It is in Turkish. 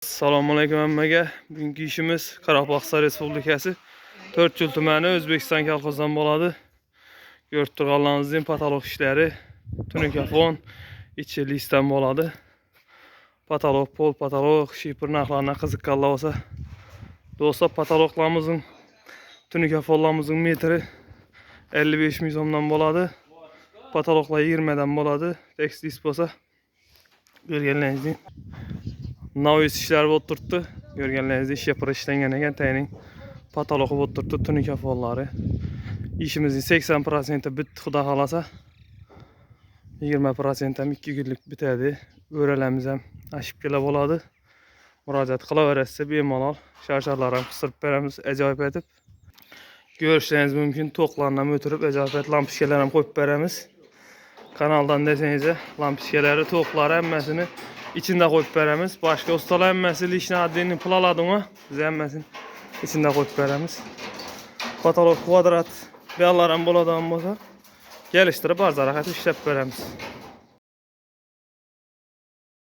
Assalamualaikum hammaga. Bugungi ishimiz Qoraqalpog'iston Respublikasi 4 tumani O'zbekiston kolxozidan bo'ladi. Ko'rib turganlaringizdek patolog ishlari, tunikafon, ichi listdan bo'ladi. Patolog, pol patolog, shifr narxlarına qiziqqanlar olsa, do'stlar patologlarimizning, tunikafonlarimizning metri 55 ming so'mdan bo'ladi. Patologlar 20 dan bo'ladi. Tekstis bo'lsa ko'rganlaringizdek Navis işler oturttu. Görgenlerinizde iş yapır işlengen eken teyinin patologu oturttu tunikafonları. İşimizin 80% bitti xuda kalasa. 20% 2 günlük bitedi. Öğrelerimiz hem aşıp gele boladı. Müracaat kılaveretse bemalol şarjlardan kısırıp beremiz acayip edip. Görüşleriniz mümkün toklarından ötürüp acayip et lampişkelerden koyup beremiz. Kanaldan desenize lampişkeleri, tokları emmesini içinde koyup beremiz. Başka ustalar emmesili işine adını pılaladı mı? Bize emmesin içinde koyup beremiz. Patolog kvadrat beyalların boladan bolsa geliştirip arz hareketi işlep beremiz.